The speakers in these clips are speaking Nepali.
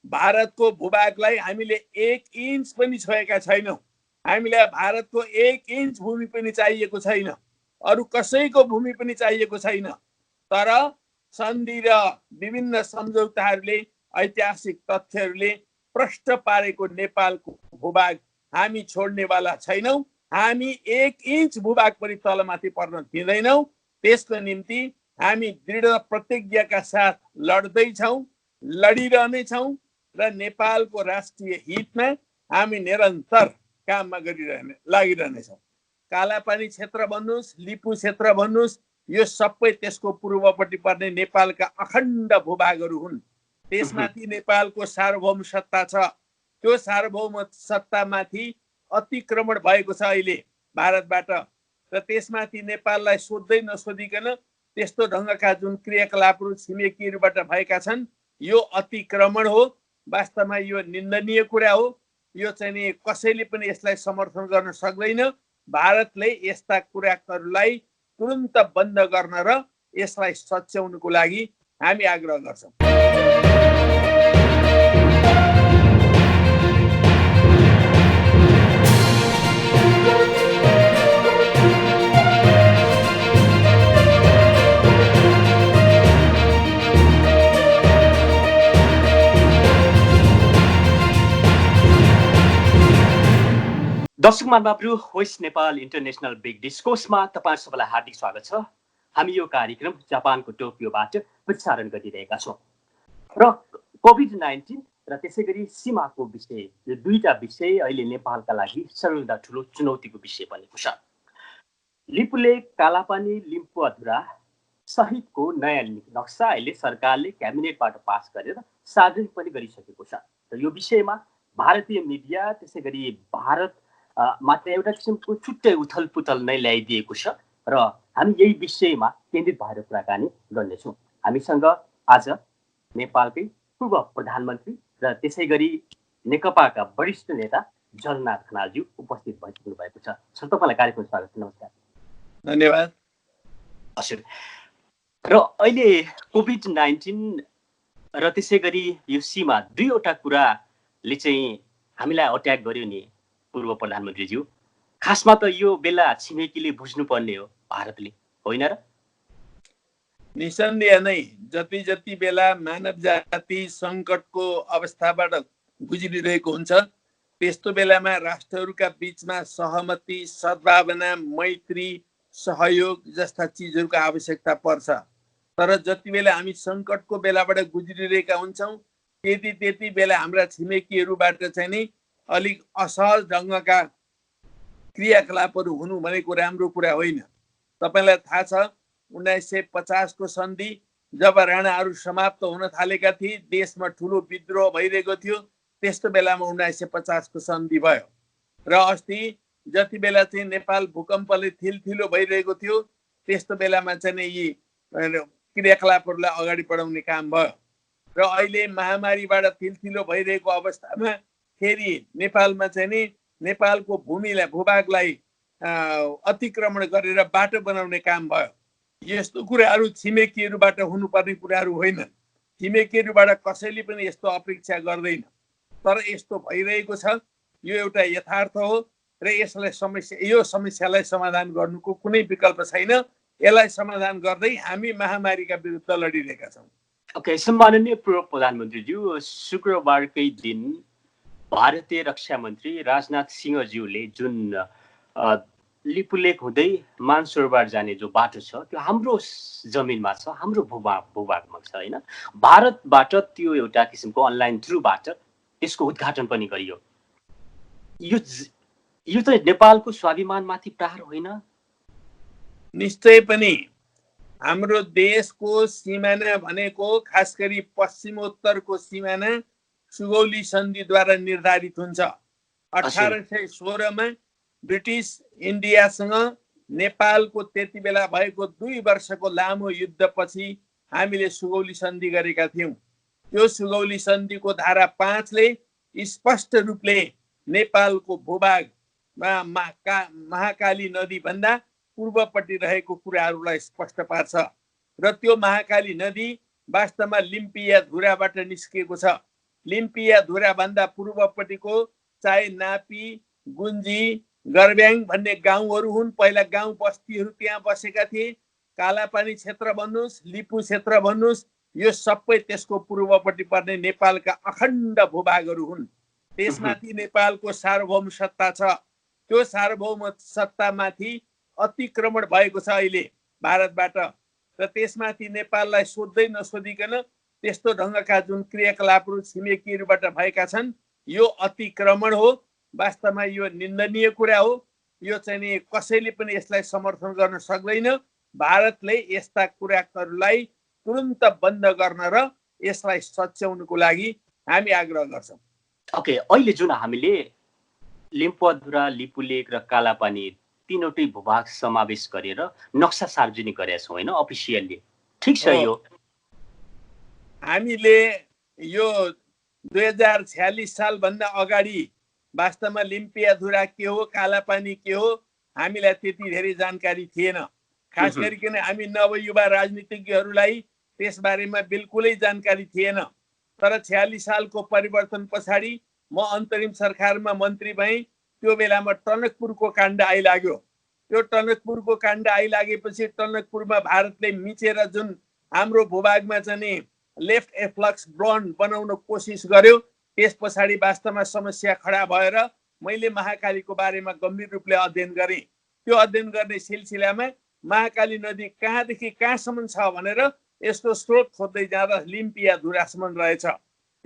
भारतको भूभागलाई हामीले 1 इन्च पनि छोएका छैनौँ। हामीलाई भारतको 1 इन्च भूमि पनि चाहिएको छैन, अरू कसैको भूमि पनि चाहिएको छैन। तर सन्धि र विभिन्न सम्झौताहरूले, ऐतिहासिक तथ्यहरूले प्रष्ट पारेको नेपालको भूभाग हामी छोड्नेवाला छैनौँ। हामी 1 इन्च भूभाग पनि तलमाथि पर्न दिँदैनौँ। त्यसको निम्ति हामी दृढ प्रतिज्ञाका साथ लड्दैछौँ, लडिरहनेछौँ र नेपालको राष्ट्रिय हितमा हामी निरन्तर काममा लागिरहनेछौँ। कालापानी क्षेत्र भन्नुहोस्, लिपु क्षेत्र भन्नुहोस्, यो सबै त्यसको पूर्वपट्टि पर्ने नेपालका अखण्ड भूभागहरू हुन्। त्यसमाथि नेपालको सार्वभौम सत्ता छ। त्यो सार्वभौम सत्तामाथि अतिक्रमण भएको छ अहिले भारतबाट, र त्यसमाथि नेपाललाई सोध्दै नसोधिकन त्यस्तो ढङ्गका जुन क्रियाकलापहरू छिमेकीहरूबाट भएका छन्, यो अतिक्रमण हो। वास्तवमा यो निन्दनीय कुरा हो। यो चाहिँ नि कसैले पनि यसलाई समर्थन गर्न सक्दैन। भारतले यस्ता कुराहरूलाई तुरुन्त बन्द गर्न र यसलाई सच्याउनको लागि हामी आग्रह गर्छौँ। दर्शक महानुभावहरू, वेस्ट नेपाल इन्टरनेसनल बिग डिस्कोर्समा तपाईँ सबैलाई हार्दिक स्वागत छ। हामी यो कार्यक्रम जापानको टोकियोबाट प्रसारण गरिरहेका छौँ र कोभिड-19 र त्यसै गरी सीमाको विषय, यो दुईटा विषय अहिले नेपालका लागि सबैभन्दा ठुलो चुनौतीको विषय बनेको छ। लिपुलेक, कालापानी, लिम्पुअधुरा सहितको नयाँ नक्सा अहिले सरकारले क्याबिनेटबाट पास गरेर सार्वजनिक पनि गरिसकेको छ र यो विषयमा भारतीय मिडिया त्यसै गरी भारत मात्र एउटा किसिमको छुट्टै उथलपुथल नै ल्याइदिएको छ र हामी यही विषयमा केन्द्रित भएर कुराकानी गर्नेछौँ। हामीसँग आज नेपालकै पूर्व प्रधानमन्त्री र त्यसै गरी नेकपाका वरिष्ठ नेता जलनाथ खनालज्यू उपस्थित भइसक्नु भएको छ। सर, तपाईँलाई कार्यक्रम स्वागत छ। नमस्कार। धन्यवाद। हजुर, र अहिले कोभिड-19 र त्यसै गरी यो सीमा, दुईवटा कुराले चाहिँ हामीलाई अट्याक गर्यो नि पूर्व प्रधानमन्त्रीज्यू। खासमा त यो बेला छिमेकीले बुझ्नुपर्ने हो, भारतले, होइन र? निसन्देह नै जति जति बेला मानव जाति सङ्कटको अवस्थाबाट गुज्रिरहेको हुन्छ, त्यस्तो बेलामा राष्ट्रहरूका बीचमा सहमति, सद्भावना, मैत्री, सहयोग जस्ता चिजहरूको आवश्यकता पर्छ। तर जति बेला हामी सङ्कटको बेलाबाट गुज्रिरहेका हुन्छौँ, त्यति बेला हाम्रा छिमेकीहरूबाट चाहिँ नि अलिक असहज ढङ्गका क्रियाकलापहरू हुनु भनेको राम्रो कुरा होइन। तपाईँलाई थाहा छ, 1950 को सन्धि जब राणाहरू समाप्त हुन थालेका थिए, देशमा ठुलो विद्रोह भइरहेको थियो, त्यस्तो बेलामा 1950 को सन्धि भयो। र अस्ति जति बेला चाहिँ नेपाल भूकम्पले थिलथिलो भइरहेको थियो, त्यस्तो बेलामा चाहिँ यी क्रियाकलापहरूलाई अगाडि बढाउने काम भयो। र अहिले महामारीबाट थिलथिलो भइरहेको अवस्थामा फेरि नेपालमा चाहिँ नि नेपालको भूमिलाई, भूभागलाई अतिक्रमण गरेर बाटो बनाउने काम भयो। यस्तो कुराहरू छिमेकीहरूबाट हुनुपर्ने कुराहरू होइन। छिमेकीहरूबाट कसैले पनि यस्तो अपेक्षा गर्दैन। तर यस्तो भइरहेको छ, यो एउटा यथार्थ हो र यो समस्यालाई समाधान गर्नुको कुनै विकल्प छैन। यसलाई समाधान गर्दै हामी महामारीका विरुद्ध लडिरहेका छौँ। ओके, सम्माननीय पूर्व प्रधानमन्त्रीज्यू, शुक्रबारकै दिन भारतीय रक्षा मन्त्री राजनाथ सिंहज्यूले जुन लिपुलेक हुँदै मानसरोवर जाने जो बाटो छ, त्यो हाम्रो जमिनमा छ, हाम्रो भूभागमा छ, होइन? भारतबाट त्यो एउटा किसिमको अनलाइन थ्रुबाट त्यसको उद्घाटन पनि गरियो। यो त नेपालको स्वाभिमानमाथि प्रहार होइन? निश्चय पनि। हाम्रो देशको सिमाना भनेको खास गरी पश्चिमोत्तरको सिमाना सुगौली सन्धिद्वारा निर्धारित हुन्छ। 1816 मा ब्रिटिस इन्डियासँग नेपालको त्यति बेला भएको 2 वर्षको लामो युद्धपछि हामीले सुगौली सन्धि गरेका थियौँ। त्यो सुगौली सन्धिको धारा 5 ले स्पष्ट रूपले नेपालको भूभागमा महाकाली नदी भन्दा पूर्वपट्टि रहेको कुराहरूलाई स्पष्ट पार्छ। र त्यो महाकाली नदी वास्तवमा लिम्पिया धुराबाट निस्किएको छ। लिम्पिया धुराभन्दा पूर्वपट्टिको चाहे नापी, गुन्जी, गर्ब्याङ भन्ने गाउँहरू हुन्। पहिला गाउँ बस्तीहरू त्यहाँ बसेका थिए। कालापानी क्षेत्र भन्नुहोस्, लिपु क्षेत्र भन्नुहोस्, यो सबै त्यसको पूर्वपट्टि पर्ने नेपालका अखण्ड भूभागहरू हुन्। त्यसमाथि नेपालको सार्वभौम सत्ता छ। त्यो सार्वभौम सत्तामाथि अतिक्रमण भएको छ अहिले भारतबाट, र त्यसमाथि नेपाललाई सोध्दै नसोधिकन त्यस्तो ढङ्गका जुन क्रियाकलापहरू छिमेकीहरूबाट भएका छन्, यो अतिक्रमण हो। वास्तवमा यो निन्दनीय कुरा हो। यो चाहिँ नि कसैले पनि यसलाई समर्थन गर्न सक्दैन। भारतले यस्ता कुराहरूलाई तुरुन्त बन्द गर्न र यसलाई सच्याउनको लागि हामी आग्रह गर्छौँ। ओके, अहिले जुन हामीले लिम्पुवाधुरा, लिपुलेक र कालापानी तीनवटै भूभाग समावेश गरेर नक्सा सार्वजनिक गरेका छौँ होइन, अफिसियल्ली, ठिक छ। यो हामीले यो 2046 सालभन्दा अगाडि वास्तवमा लिम्पियाधुरा के हो, कालापानी के हो, हामीलाई त्यति धेरै जानकारी थिएन। खास गरिकन हामी नवयुवा राजनीतिज्ञहरूलाई त्यसबारेमा बिल्कुलै जानकारी थिएन। तर 46 सालको परिवर्तन पछाडि म अन्तरिम सरकारमा मन्त्री भएँ। त्यो बेलामा टनकपुरको काण्ड आइलाग्यो। त्यो टनकपुरको काण्ड आइलागेपछि टनकपुरमा भारतले मिचेर जुन हाम्रो भूभागमा चाहिँ लेफ्ट एफ्लक्स ब्लोन बनाउन कोसिस गर्यो, त्यस पछाडि वास्तवमा समस्या खडा भएर मैले महाकालीको बारेमा गम्भीर रूपले अध्ययन गरेँ। त्यो अध्ययन गर्ने सिलसिलामा महाकाली नदी कहाँदेखि कहाँसम्म छ भनेर यसको स्रोत खोज्दै जाँदा लिम्पियाधुरासम्म रहेछ।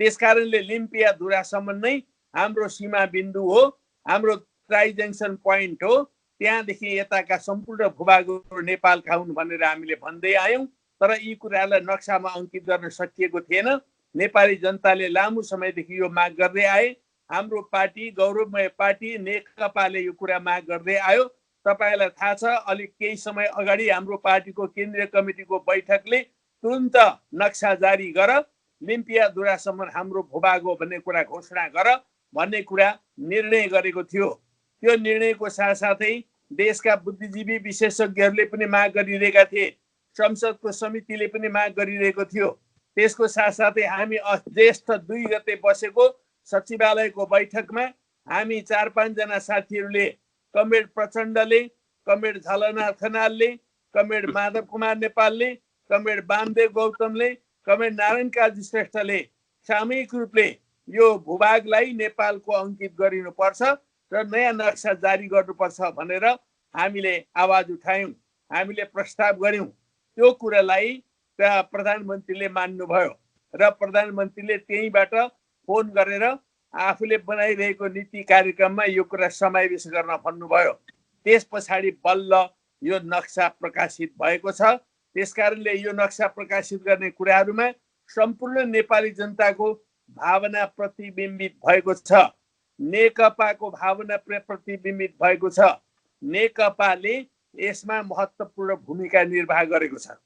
त्यसकारणले लिम्पियाधुरासम्म नै हाम्रो सीमा बिन्दु हो, हाम्रो ट्राई जङ्सन पोइन्ट हो। त्यहाँदेखि यताका सम्पूर्ण भूभागहरू नेपालका हुन् भनेर हामीले भन्दै आयौँ। तर यी कुरालाई नक्सामा अङ्कित गर्न सकिएको थिएन। नेपाली जनताले लामो समयदेखि यो माग गर्दै आए। हाम्रो पार्टी, गौरवमय पार्टी नेकपाले यो कुरा माग गर्दै आयो। तपाईँलाई थाहा छ, अलिक केही समय अगाडि हाम्रो पार्टीको केन्द्रीय कमिटीको बैठकले तुरुन्त नक्सा जारी गर, लिम्पियाधुरासम्म हाम्रो भूभाग हो भन्ने कुरा घोषणा गर भन्ने कुरा निर्णय गरेको थियो। त्यो निर्णयको साथसाथै देशका बुद्धिजीवी विशेषज्ञहरूले पनि माग गरिरहेका थिए। संसदको समितिले पनि माग गरिरहेको थियो। त्यसको साथसाथै हामी ज्येष्ठ 2 गते बसेको सचिवालयको बैठकमा हामी 4-5 जना साथीहरूले, कमरेड प्रचण्डले, कमरेड झलनाथ खनालले, कमरेड माधव कुमार नेपालले, कमरेड वामदेव गौतमले, कमरेड नारायण काजी श्रेष्ठले सामूहिक रूपले यो भूभागलाई नेपालको अङ्कित गरिनुपर्छ र नयाँ नक्सा जारी गर्नुपर्छ भनेर हामीले आवाज उठायौँ, हामीले प्रस्ताव गर्यौँ। त्यो कुरालाई प्रधानमन्त्रीले मान्नुभयो र प्रधानमन्त्रीले त्यहीँबाट फोन गरेर आफूले बनाइरहेको नीति कार्यक्रममा यो कुरा समावेश गर्न भन्नुभयो। त्यस पछाडि बल्ल यो नक्सा प्रकाशित भएको छ। त्यसकारणले यो नक्सा प्रकाशित गर्ने कुराहरूमा सम्पूर्ण नेपाली जनताको भावना प्रतिबिम्बित भएको छ। नेकपाको भावना प्रतिबिम्बित भएको छ। नेकपाले यसमा महत्त्वपूर्ण भूमिका निर्वाह गरेको छ।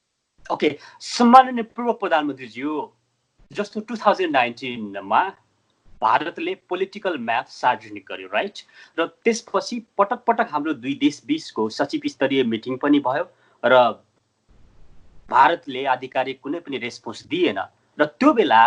ओके, सम्माननीय पूर्व प्रधानमन्त्रीज्यू, जस्तो 2019मा भारतले पोलिटिकल म्याप सार्वजनिक गर्यो, राइट? र त्यसपछि पटक पटक हाम्रो दुई देश बीचको सचिव स्तरीय मिटिङ पनि भयो र भारतले आधिकारिक कुनै पनि रेस्पोन्स दिएन र त्यो बेला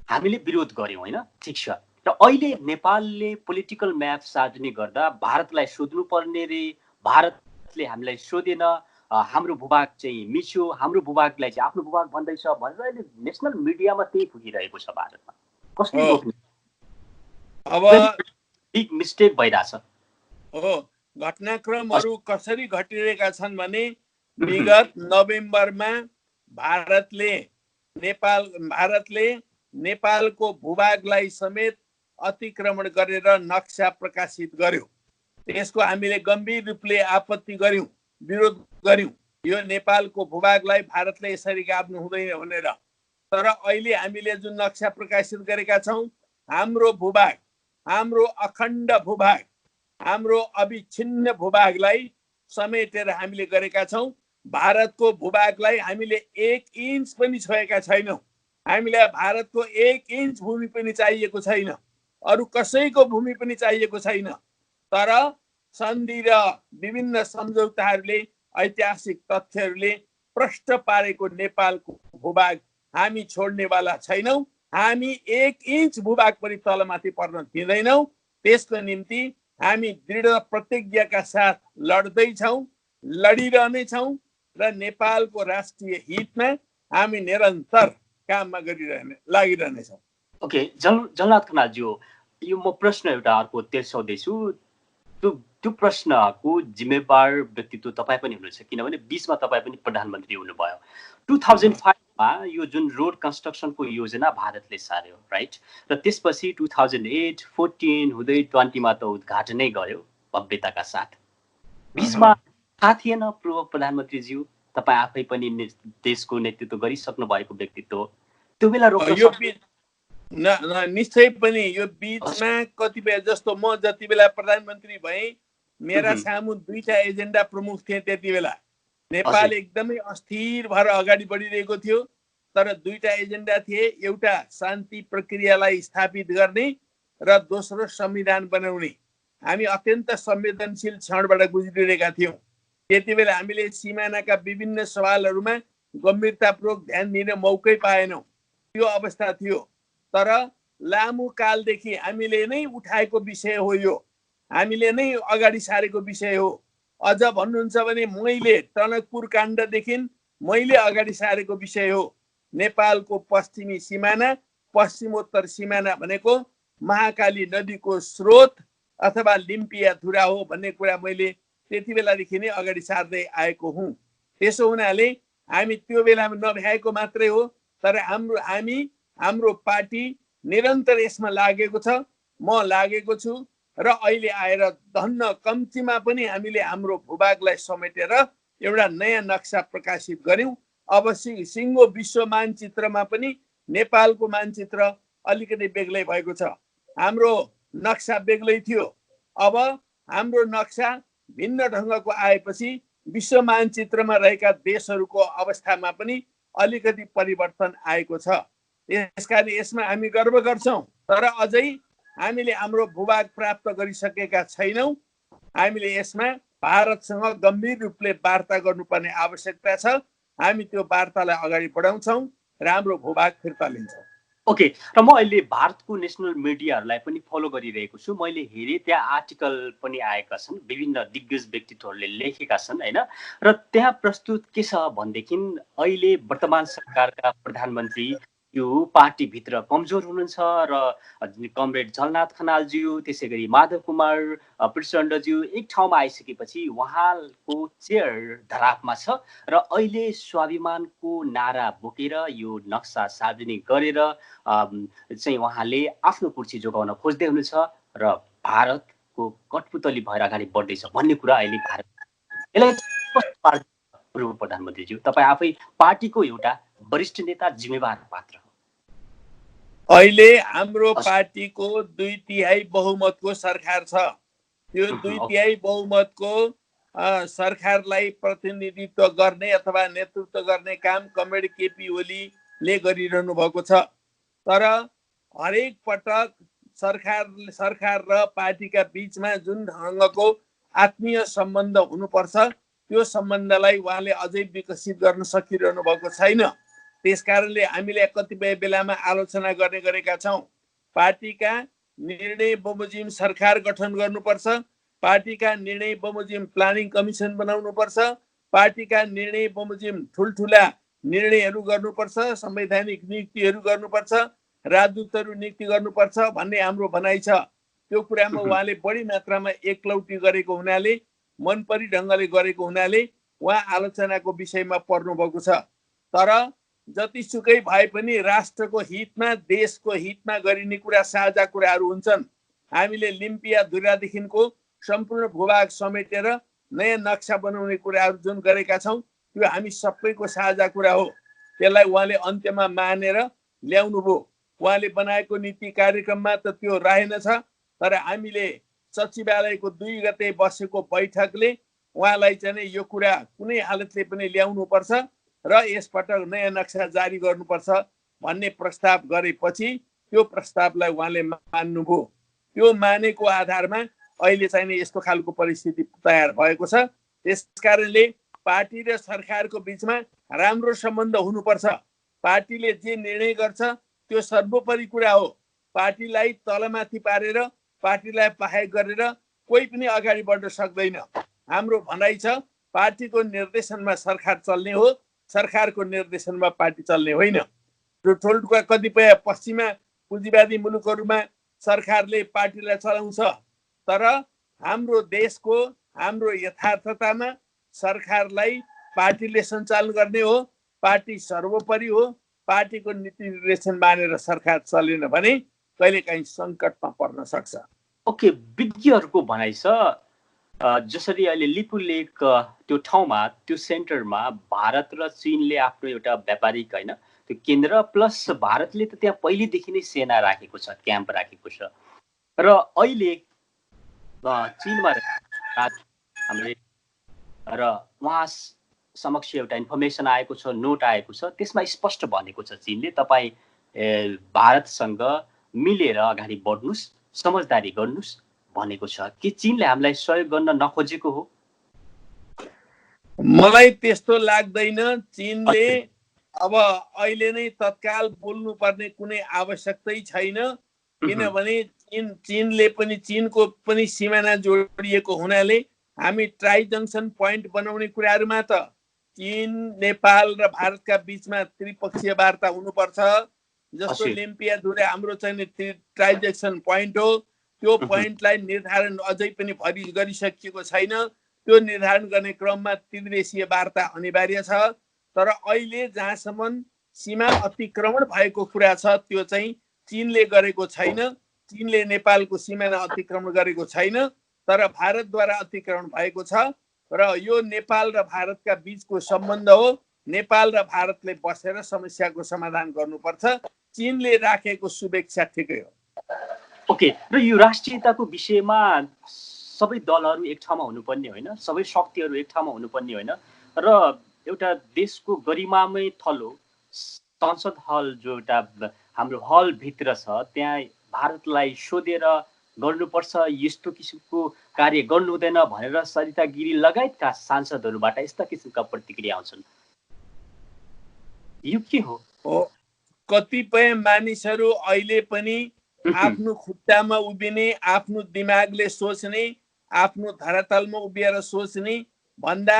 हामीले विरोध गर्यौँ होइन, ठिक छ। र अहिले नेपालले पोलिटिकल म्याप सार्वजनिक गर्दा भारतलाई सोध्नु पर्ने रे, भारतले हामीलाई सोधेन, हाम्रो भूभाग चाहिँ मिच्यो, हाम्रो भूभागलाई चाहिँ आफ्नो भूभाग भन्दैछ भनेर अहिले नेसनल मिडियामा त्यही पुगिरहेको छ भारतमा। कसले रोक्ने? अब बिग मिस्टेक भइरहेछ हो। घटनाक्रमहरू कसरी घटिरहेका छन् भने विगत नोभेम्बरमा भारतले नेपालको भूभागलाई समेत अतिक्रमण गरेर नक्सा प्रकाशित गर्यो। त्यसको हामीले गम्भीर रूपले आपत्ति गर्यौँ, विरोध गर्यौँ। यो नेपालको भूभागलाई भारतले यसरी गाभ्नु हुँदैन भनेर। तर अहिले हामीले जुन नक्सा प्रकाशित गरेका छौँ, हाम्रो भूभाग, हाम्रो अखण्ड भूभाग, हाम्रो अविच्छिन्न भूभागलाई समेटेर हामीले गरेका छौँ। भारतको भूभागलाई हामीले 1 इन्च पनि छोएका छैनौँ। हामीलाई भारतको 1 इन्च भूमि पनि चाहिएको छैन, अरू कसैको भूमि पनि चाहिएको छैन। तर सन्धि र विभिन्न सम्झौताहरूले, ऐतिहासिक तथ्यहरूले प्रष्ट पारेको नेपालको भूभाग हामी छोड्नेवाला छैनौँ हामी 1 इन्च भूभाग पनि तलमाथि पर्न दिँदैनौँ। त्यसको निम्ति हामी दृढ प्रतिज्ञाका साथ लड्दैछौँ, लडिरहनेछौँ र नेपालको राष्ट्रिय हितमा हामी निरन्तर काममा लागिरहनेछौँ। ओके, जलनाथ खनालज्यू, यो म प्रश्न एउटा अर्को तेर्साउँदैछु। त्यो प्रश्नको जिम्मेवार व्यक्तित्व तपाईँ पनि हुनुहुन्छ, किनभने बिचमा तपाईँ पनि प्रधानमन्त्री हुनुभयो। 2005मा यो जुन रोड कन्स्ट्रक्सनको योजना भारतले सार्यो, राइट? र त्यसपछि 2008, 14 हुँदै 20मा त उद्घाटनै गयो भव्यताका साथ। बिचमा थाहा थिएन पूर्व प्रधानमन्त्रीज्यू, तपाईँ आफै पनि देशको नेतृत्व गरिसक्नु भएको व्यक्तित्व, त्यो बेला रोक्न निश्चय पनि यो बिचमा कतिपय, जस्तो म जति बेला प्रधानमन्त्री भएँ मेरा सामु 2टा एजेन्डा प्रमुख थिए त्यति बेला। नेपाल एकदमै अस्थिर भएर अगाडि बढिरहेको थियो, तर 2टा एजेन्डा थिए। एउटा शान्ति प्रक्रियालाई स्थापित गर्ने र दोस्रो संविधान बनाउने। हामी अत्यन्त संवेदनशील क्षणबाट गुज्रिरहेका थियौँ। त्यति बेला हामीले सिमानाका विभिन्न सवालहरूमा गम्भीरतापूर्वक ध्यान दिने मौकै पाएनौँ। त्यो अवस्था थियो। तर लामो कालदेखि हामीले नै उठाएको विषय हो यो, हामीले नै अगाडि सारेको विषय हो। अझ भन्नुहुन्छ भने मैले टनकपुर काण्डदेखि मैले अगाडि सारेको विषय हो। नेपालको पश्चिमी सिमाना, पश्चिमोत्तर सिमाना भनेको महाकाली नदीको स्रोत अथवा लिम्पियाधुरा हो भन्ने कुरा मैले त्यति बेलादेखि नै अगाडि सार्दै आएको हुँ। त्यसो हुनाले हामी त्यो बेलामा नभ्याएको मात्रै हो, तर हाम्रो पार्टी निरन्तर यसमा लागेको छ। म लागेको छु र अहिले आएर धन्न कम्तीमा पनि हामीले हाम्रो भूभागलाई समेटेर एउटा नयाँ नक्सा प्रकाशित गर्यौं। अब सिङ्गो विश्व मानचित्रमा पनि नेपालको मानचित्र अलिकति बेग्लै भएको छ। हाम्रो नक्सा बेग्लै थियो। अब हाम्रो नक्सा भिन्न ढङ्गको आएपछि विश्व मानचित्रमा रहेका देशहरूको अवस्थामा पनि अलिकति परिवर्तन आएको छ। यसकारण यसमा हामी गर्व गर्छौँ, तर अझै हामीले हाम्रो भूभाग प्राप्त गरिसकेका छैनौँ। हामीले यसमा भारतसँग गम्भीर रूपले वार्ता गर्नुपर्ने आवश्यकता छ। हामी त्यो वार्तालाई अगाडि बढाउँछौँ र हाम्रो भूभाग फिर्ता लिन्छौँ। ओके, र म अहिले भारतको नेसनल मिडियाहरूलाई पनि फलो गरिरहेको छु। मैले हेरेँ त्यहाँ आर्टिकल पनि आएका छन्, विभिन्न दिग्गज व्यक्तित्वहरूले लेखेका छन् होइन। र त्यहाँ प्रस्तुत के छ भनेदेखि अहिले वर्तमान सरकारका प्रधानमन्त्री यो पार्टीभित्र कमजोर हुनुहुन्छ र कमरेड जलनाथ खनालज्यू, त्यसै गरी माधव कुमार प्रचण्डज्यू एक ठाउँमा आइसकेपछि उहाँको चेयर धरापमा छ र अहिले स्वाभिमानको नारा बोकेर यो नक्सा सार्वजनिक गरेर चाहिँ उहाँले आफ्नो कुर्सी जोगाउन खोज्दै हुनुहुन्छ र भारतको कठपुतली भएर अगाडि बढ्दैछ भन्ने कुरा अहिले भारत। यसलाई पूर्व प्रधानमन्त्रीज्यू, तपाईँ आफै पार्टीको एउटा वरिष्ठ नेता, जिम्मेवार पात्र हो। अहिले हाम्रो पार्टीको 2/3 बहुमतको सरकार छ। त्यो 2/3 बहुमतको सरकारलाई प्रतिनिधित्व गर्ने अथवा नेतृत्व गर्ने काम कमरेड केपी ओलीले गरिरहनु भएको छ। तर हरेक पटक सरकार र पार्टीका बीचमा जुन ढङ्गको आत्मीय सम्बन्ध हुनुपर्छ त्यो सम्बन्धलाई उहाँले अझै विकसित गर्न सकिरहनु भएको छैन। त्यसकारणले हामीले कतिपय बेलामा आलोचना गर्ने गरेका छौँ। पार्टीका निर्णय बमोजिम सरकार गठन गर्नुपर्छ, पार्टीका निर्णय बमोजिम प्लानिङ कमिसन बनाउनुपर्छ, पार्टीका निर्णय बमोजिम ठुल्ठुला निर्णयहरू गर्नुपर्छ, संवैधानिक नियुक्तिहरू गर्नुपर्छ, राजदूतहरू नियुक्ति गर्नुपर्छ भन्ने हाम्रो भनाइ छ। त्यो कुरामा उहाँले बढी मात्रामा एकलौटी गरेको हुनाले, मनपरी ढङ्गले गरेको हुनाले उहाँ आलोचनाको विषयमा पर्नु भएको छ। तर जतिसुकै भए पनि राष्ट्रको हितमा, देशको हितमा गरिने कुरा साझा कुराहरू हुन्छन्। हामीले लिम्पियाधुरादेखिको सम्पूर्ण भूभाग समेटेर नयाँ नक्सा बनाउने कुराहरू जुन गरेका छौँ त्यो हामी सबैको साझा कुरा हो। त्यसलाई उहाँले अन्त्यमा मानेर ल्याउनु भयो। उहाँले बनाएको नीति कार्यक्रममा त त्यो रहेनछ, तर हामीले सचिवालयको 2 गते बसेको बैठकले उहाँलाई चाहिँ यो कुरा कुनै हालतले पनि ल्याउनुपर्छ र यसपटक नयाँ नक्सा जारी गर्नुपर्छ भन्ने प्रस्ताव गरेपछि त्यो प्रस्तावलाई उहाँले मान्नुभयो। त्यो मानेको आधारमा अहिले चाहिँ यस्तो खालको परिस्थिति तयार भएको छ। त्यसकारणले पार्टी र सरकारको बीचमा राम्रो सम्बन्ध हुनुपर्छ। पार्टीले जे निर्णय गर्छ त्यो सर्वोपरि कुरा हो। पार्टीलाई तलमाथि पारेर पार्टीलाई बाहेक गरेर कोही पनि अगाडि बढ्न सक्दैन। हाम्रो भनाइ छ पार्टीको निर्देशनमा सरकार चल्ने हो, सरकारको निर्देशनमा पार्टी चल्ने होइन। जो ठुल्ठुला कतिपय पश्चिमा पुँजीवादी मुलुकहरूमा सरकारले पार्टीलाई चलाउँछ, तर हाम्रो देशको हाम्रो यथार्थतामा सरकारलाई पार्टीले सञ्चालन गर्ने हो। पार्टी सर्वोपरि हो। पार्टीको नीति निर्देशन मानेर सरकार चलेन भने कहिलेकाहीँ सङ्कटमा पर्न सक्छ। ओके, विज्ञहरूको भनाइ छ जसरी अहिले लिपुलेक त्यो ठाउँमा त्यो सेन्टरमा भारत र चीनले आफ्नो एउटा व्यापारिक होइन त्यो केन्द्र प्लस भारतले त त्यहाँ पहिलेदेखि नै सेना राखेको छ, क्याम्प राखेको छ र अहिले चीनमा हामीले र उहाँ समक्ष एउटा इन्फर्मेसन आएको छ, नोट आएको छ, त्यसमा स्पष्ट भनेको छ चीनले तपाईँ भारतसँग मिलेर अगाडि बढ्नुहोस्, समझदारी गर्नुहोस् भनेको छ। के चीनले हामीलाई सहयोग गर्न नखोजेको हो? मलाई त्यस्तो लाग्दैन। चीनले अब अहिले नै तत्काल बोल्नुपर्ने कुनै आवश्यकतै छैन, किनभने चीनले पनि चीनको पनि सिमाना जोडिएको हुनाले हामी ट्राई जङ्सन पोइन्ट बनाउने कुराहरूमा त चीन, नेपाल र भारतका बीचमा त्रिपक्षीय वार्ता हुनुपर्छ। जस्तो लेम्पियाधुरे हाम्रो चाहिँ ट्राई जङ्सन पोइन्ट हो, त्यो पोइन्टलाई निर्धारण अझै पनि गरिसकिएको छैन। त्यो निर्धारण गर्ने क्रममा त्रिदेशीय वार्ता अनिवार्य छ। तर अहिले जहाँसम्म सीमा अतिक्रमण भएको कुरा छ त्यो चाहिँ चीनले गरेको छैन। चीनले नेपालको सिमाना अतिक्रमण गरेको छैन, तर भारतद्वारा अतिक्रमण भएको छ र यो नेपाल र भारतका बीचको सम्बन्ध हो। नेपाल र भारतले बसेर समस्याको समाधान गर्नुपर्छ। चीनले राखेको शुभेच्छा ठिकै हो। ओके, र यो राष्ट्रियताको विषयमा सबै दलहरू एक ठाउँमा हुनुपर्ने होइन, सबै शक्तिहरू एक ठाउँमा हुनुपर्ने होइन र एउटा देशको गरिमामय थलो संसद हल जो एउटा हाम्रो हलभित्र छ त्यहाँ भारतलाई सोधेर गर्नुपर्छ, यस्तो किसिमको कार्य गर्नु हुँदैन भनेर सरिता गिरी लगायतका सांसदहरूबाट यस्ता किसिमका प्रतिक्रिया आउँछन्। यो के हो? कतिपय मानिसहरू अहिले पनि आफ्नो खुट्टामा उभिने, आफ्नो दिमागले सोच्ने, आफ्नो धरातलमा उभिएर सोच्ने भन्दा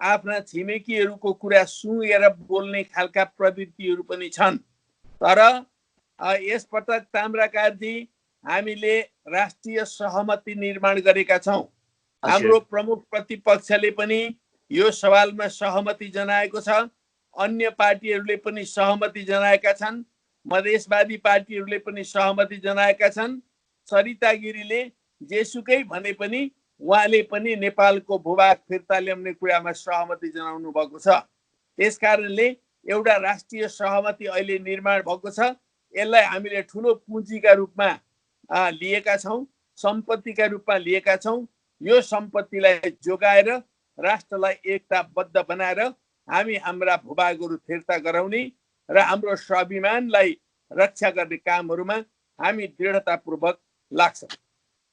आफ्ना छिमेकीहरूको कुरा सुँगेर बोल्ने खालका प्रवृत्तिहरू पनि छन्। तर यसपटक ताम्राकारजी हामीले राष्ट्रिय सहमति निर्माण गरेका छौँ। हाम्रो प्रमुख प्रतिपक्षले पनि यो सवालमा सहमति जनाएको छ। अन्य पार्टीहरूले पनि सहमति जनाएका छन्। मधेसवादी पार्टीहरूले पनि सहमति जनाएका छन्। सरिता गिरीले जेसुकै भने पनि उहाँले पनि नेपालको भूभाग फिर्ता ल्याउने कुरामा सहमति जनाउनु भएको छ। त्यसकारणले एउटा राष्ट्रिय सहमति अहिले निर्माण भएको छ। यसलाई हामीले ठुलो पुँजीका रूपमा लिएका छौँ, सम्पत्तिका रूपमा लिएका छौँ। यो सम्पत्तिलाई जोगाएर राष्ट्रलाई एकताबद्ध बनाएर हामी हाम्रा भूभागहरू फिर्ता गराउने र हाम्रो स्वाभिमानलाई रक्षा गर्ने कामहरूमा हामी दृढतापूर्वक लाग्छौँ।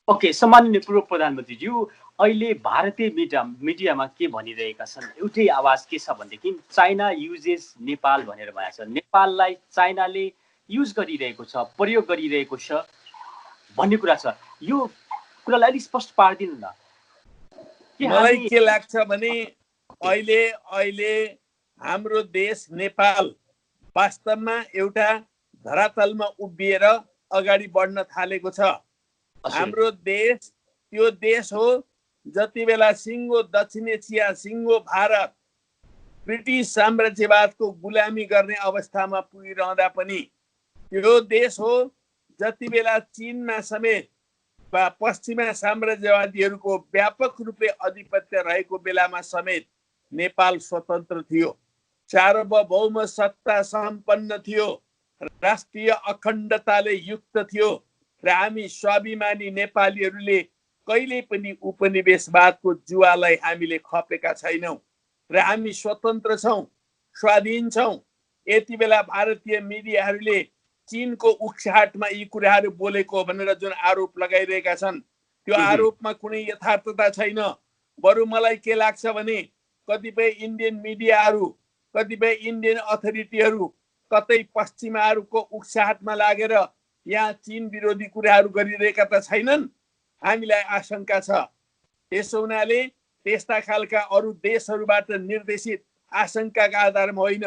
ओके, सम्माननीय पूर्व प्रधानमन्त्रीज्यू, अहिले भारतीय मिडियामा के भनिरहेका छन्, एउटै आवाज के छ भनेदेखि चाइना युजेस नेपाल भनेर भनेको छ। नेपाललाई चाइनाले युज गरिरहेको छ, प्रयोग गरिरहेको छ भन्ने कुरा छ। यो कुरालाई अलिक स्पष्ट पारिदिनु न। मलाई के लाग्छ भने अहिले हाम्रो देश नेपाल वास्तवमा एउटा धरातलमा उभिएर अगाडि बढ्न थालेको छ। हाम्रो देश त्यो देश हो जति बेला सिङ्गो दक्षिण एसिया, सिङ्गो भारत ब्रिटिस साम्राज्यवादको गुलामी गर्ने अवस्थामा पुगिरहँदा पनि त्यो देश हो जति बेला चीनमा समेत पश्चिमा साम्राज्यवादीहरूको व्यापक रूपले आधिपत्य रहेको बेलामा समेत नेपाल स्वतन्त्र थियो, सार्वभौम सत्ता सम्पन्न थियो, राष्ट्रिय अखण्डताले युक्त थियो र हामी स्वाभिमानी नेपालीहरूले कहिले पनि उपनिवेशवादको जुवालाई हामीले खपेका छैनौँ र हामी स्वतन्त्र छौँ, स्वाधीन छौँ। यति बेला भारतीय मिडियाहरूले चीनको उक्साहटमा यी कुराहरू बोलेको भनेर जुन आरोप लगाइरहेका छन् त्यो आरोपमा कुनै यथार्थता छैन। बरु मलाई के लाग्छ भने कतिपय इन्डियन मिडियाहरू, कतिपय इन्डियन अथोरिटीहरू कतै पश्चिमाहरूको उक्साहटमा लागेर यहाँ चीन विरोधी कुराहरू गरिरहेका त छैनन्? हामीलाई आशंका छ। त्यसो हुनाले त्यस्ता खालका अरू देशहरूबाट निर्देशित आशंकाका आधारमा होइन,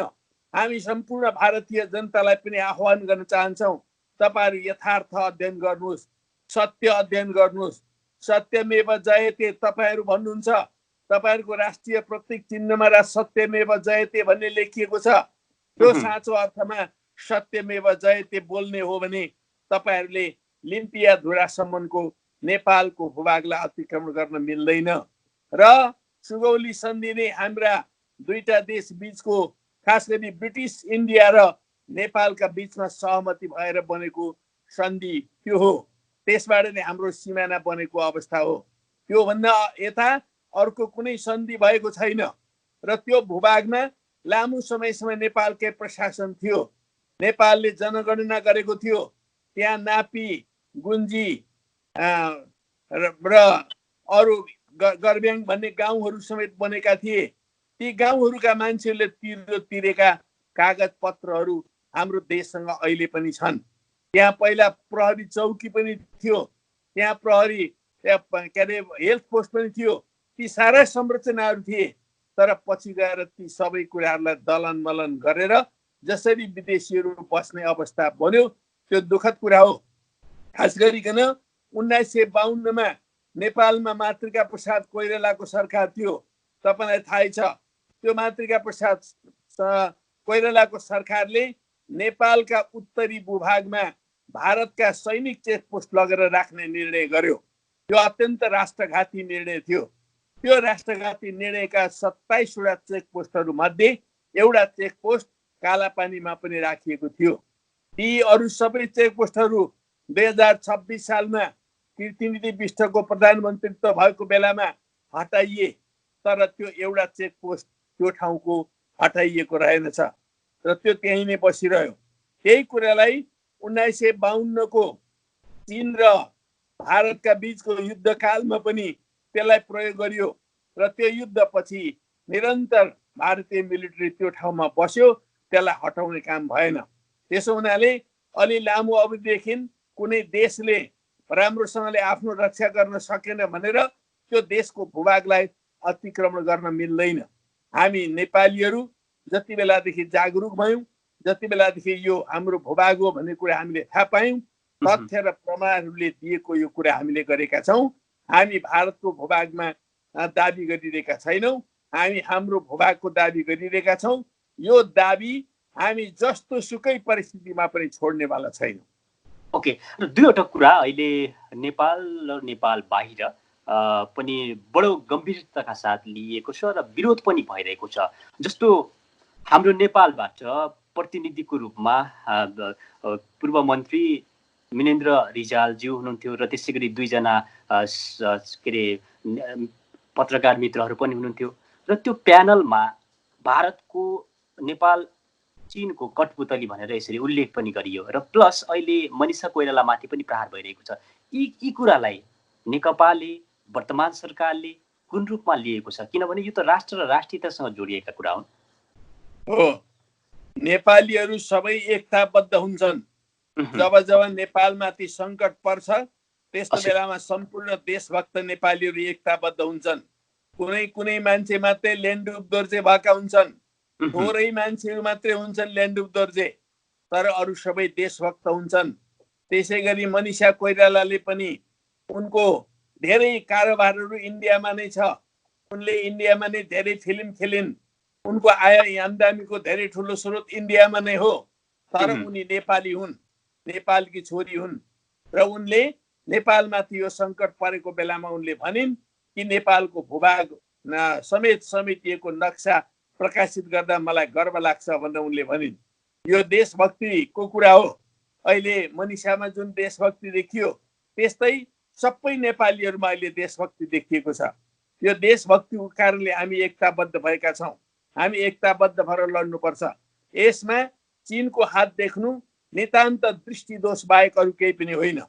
हामी सम्पूर्ण भारतीय जनतालाई पनि आह्वान गर्न चाहन्छौँ, तपाईहरु यथार्थ अध्ययन गर्नुहोस्, सत्य अध्ययन गर्नुहोस्। सत्यमेव जयते तपाईहरु भन्नुहुन्छ, तपाईहरुको राष्ट्रिय प्रतीक चिन्हमा सत्यमेव जयते भन्ने लेखिएको छ। त्यो साँचो अर्थमा सत्यमेव जयते बोल्ने हो भने तपाईहरुले लिम्पिया धुरासम्मको नेपालको भूभागलाई अतिक्रमण गर्न मिल्दैन। र सुगौली सन्धि नै हाम्रा दुईटा देश बीचको, खास गरी ब्रिटिस इन्डिया र नेपालका बीचमा सहमति भएर बनेको सन्धि त्यो हो। त्यसबाट नै हाम्रो सिमाना बनेको अवस्था हो। त्यो भन्दा यता अर्को कुनै सन्धि भएको छैन। र त्यो भूभागमा लामो समयसम्म नेपालकै प्रशासन थियो। नेपालले जनगणना गरेको थियो। त्यहाँ नापी, गुन्जी र अरू गर्ब्याङ भन्ने गाउँहरू समेत बनेका थिए। ती गाउँहरूका मान्छेहरूले तिरेका कागज पत्रहरू हाम्रो देशसँग अहिले पनि छन्। त्यहाँ पहिला प्रहरी चौकी पनि थियो, त्यहाँ प्रहरी के अरे हेल्थ पोस्ट पनि थियो। ती सारा संरचनाहरू थिए। तर पछि गएर ती सबै कुराहरूलाई दलन मलन गरेर जसरी विदेशीहरू बस्ने अवस्था बन्यो, त्यो दुःखद कुरा हो। खास गरिकन 1952 मा नेपालमा मातृका प्रसाद कोइरालाको सरकार थियो। तपाईलाई थाहै छ। त्यो मातृका प्रसाद कोइरालाको सरकारले नेपालका उत्तरी भूभागमा भारतका सैनिक चेकपोस्ट लगेर राख्ने निर्णय गर्यो। त्यो अत्यन्त राष्ट्रघाती निर्णय थियो। त्यो राष्ट्रघाती निर्णयका 27 वटा चेकपोस्टहरू मध्ये एउटा चेकपोस्ट कालापानीमा पनि राखिएको थियो। ती अरू सबै चेकपोस्टहरू 2026 सालमा कीर्तिनिधि विष्टको प्रधानमन्त्रीत्व भएको बेलामा हटाइए। तर त्यो एउटा चेकपोस्ट त्यो ठाउँको हटाइएको रहेनछ र त्यो त्यही नै बसिरह्यो। त्यही कुरालाई 1952 को चीन र भारतका बीचको युद्धकालमा पनि त्यसलाई प्रयोग गरियो र त्यो युद्धपछि निरन्तर भारतीय मिलिट्री त्यो ठाउँमा बस्यो। त्यसलाई हटाउने काम भएन। त्यसो हुनाले अलि लामो अवधिदेखि कुनै देशले राम्रोसँगले आफ्नो रक्षा गर्न सकेन भनेर त्यो देशको भूभागलाई अतिक्रमण गर्न मिल्दैन। हामी नेपालीहरू जति बेलादेखि जागरुक भयौँ, जति बेलादेखि यो हाम्रो भूभाग हो भन्ने कुरा हामीले थाहा पायौँ, तथ्य र प्रमाणहरूले दिएको यो कुरा हामीले गरेका छौँ। हामी भारतको भूभागमा दाबी गरिरहेका छैनौँ, हामी हाम्रो भूभागको दाबी गरिरहेका छौँ। यो दाबी हामी जस्तो सुकै परिस्थितिमा पनि छोड्नेवाला छैनौँ। ओके, र दुईवटा कुरा अहिले नेपाल र नेपाल बाहिर पनि बडो गम्भीरताका साथ लिएको छ र विरोध पनि भइरहेको छ। जस्तो हाम्रो नेपालबाट प्रतिनिधिको रूपमा पूर्व मन्त्री मिनेन्द्र रिजालज्यू हुनुहुन्थ्यो र त्यसै गरी दुईजना के अरे पत्रकार मित्रहरू पनि हुनुहुन्थ्यो र त्यो प्यानलमा भारतको नेपाल चीनको कठपुतली भनेर यसरी उल्लेख पनि गरियो र प्लस अहिले मनिषा कोइरालामाथि पनि प्रहार भइरहेको छ। यी कुरालाई नेकपाले, वर्तमान सरकारले कुन रूपमा लिएको छ? किनभने यो त राष्ट्र र राष्ट्रियतासँग जोडिएका कुरा हुन्। हो, नेपालीहरू सबै एकताबद्ध हुन्छन्। जब जब नेपालमाथि सङ्कट पर्छ त्यस्तो बेलामा सम्पूर्ण देशभक्त नेपालीहरू एकताबद्ध हुन्छन्। कुनै कुनै मान्छे मात्रै ल्यान्डुप दोर्जे भएका हुन्छन्, थोरै मान्छेहरू मात्रै हुन्छन् ल्यान्डुप दोर्जे, तर अरू सबै देशभक्त हुन्छन्। त्यसै गरी मनिषा कोइरालाले पनि उनको धेरै कारोबारहरू इन्डियामा नै छ। उनले इन्डियामा नै धेरै फिल्म खेलिन्। उनको आय आम्दानीको धेरै ठुलो स्रोत इन्डियामा नै हो। तर उनी नेपाली हुन्, नेपालकी छोरी हुन् र उनले नेपालमाथि यो सङ्कट परेको बेलामा उनले भनिन् कि नेपालको भूभाग समेत समेटिएको नक्सा प्रकाशित गर्दा मलाई गर्व लाग्छ भनेर उनले भनिन्। यो देशभक्तिको कुरा हो। अहिले मनिषामा जुन देशभक्ति देखियो त्यस्तै सबै नेपालीहरूमा अहिले देशभक्ति देखिएको छ। यो देशभक्तिको कारणले हामी एकताबद्ध भएका छौँ। हामी एकताबद्ध भएर लड्नुपर्छ। यसमा चीनको हात देख्नु नितान्त दृष्टिदोष बाहेक अरू केही पनि होइन।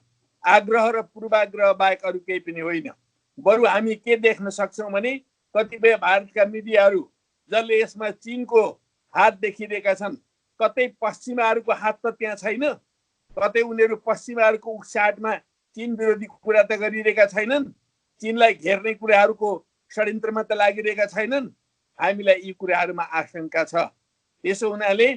आग्रह र पूर्वाग्रह बाहेक अरू केही पनि होइन। बरु हामी के देख्न सक्छौँ भने कतिपय भारतका मिडियाहरू जसले यसमा चीनको हात देखिरहेका छन्, कतै पश्चिमाहरूको हात त त्यहाँ छैन, कतै उनीहरू पश्चिमाहरूको उक्साटमा चीन विरोधी कुरा त गरिरहेका छैनन्, चीनलाई घेर्ने कुराहरूको षड्यन्त्रमा त लागिरहेका छैनन्। हामीलाई यी कुराहरूमा आशंका छ। त्यसो हुनाले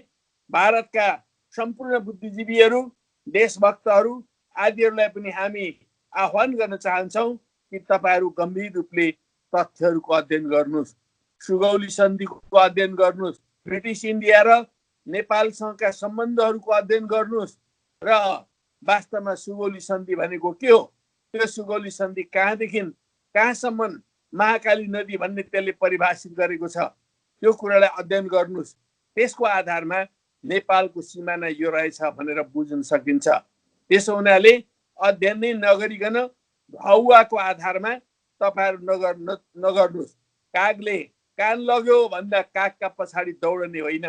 भारतका सम्पूर्ण बुद्धिजीवीहरू, देशभक्तहरू आदिहरूलाई पनि हामी आह्वान गर्न चाहन्छौँ कि तपाईँहरू गम्भीर रूपले तथ्यहरूको अध्ययन गर्नुहोस्, सुगौली सन्धिको अध्ययन गर्नुहोस्, ब्रिटिस इन्डिया र नेपालसँगका सम्बन्धहरूको अध्ययन गर्नुहोस् र वास्तवमा सुगौली सन्धि भनेको के हो, त्यो सुगौली सन्धि कहाँदेखि कहाँसम्म महाकाली नदी भन्ने त्यसले परिभाषित गरेको छ, त्यो कुरालाई अध्ययन गर्नुहोस्। त्यसको आधारमा नेपालको सिमाना यो रहेछ भनेर बुझ्न सकिन्छ। त्यसो हुनाले अध्ययन नै नगरिकन हौवाको आधारमा तपाईँहरू नगर्नुहोस्। कागले कान लग्यो भन्दा कागका पछाडि दौडने होइन,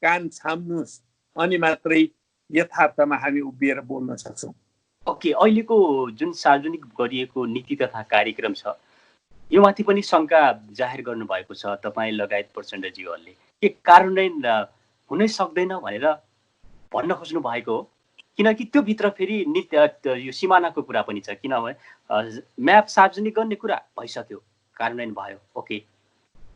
कान छाम्नुहोस्, अनि मात्रै यथार्थमा हामी उभिएर बोल्न सक्छौँ। ओके, अहिलेको जुन सार्वजनिक गरिएको नीति तथा कार्यक्रम छ यो माथि पनि शङ्का जाहेर गर्नुभएको छ तपाईँ लगायत प्रचण्डज्यूहरूले, के कार्यान्वयन हुनै सक्दैन भनेर भन्न खोज्नु भएको हो? किनकि त्यो भित्र फेरि यो सिमानाको कुरा पनि छ। किनभने म्याप सार्वजनिक गर्ने कुरा भइसक्यो, कार्यान्वयन भयो, ओके,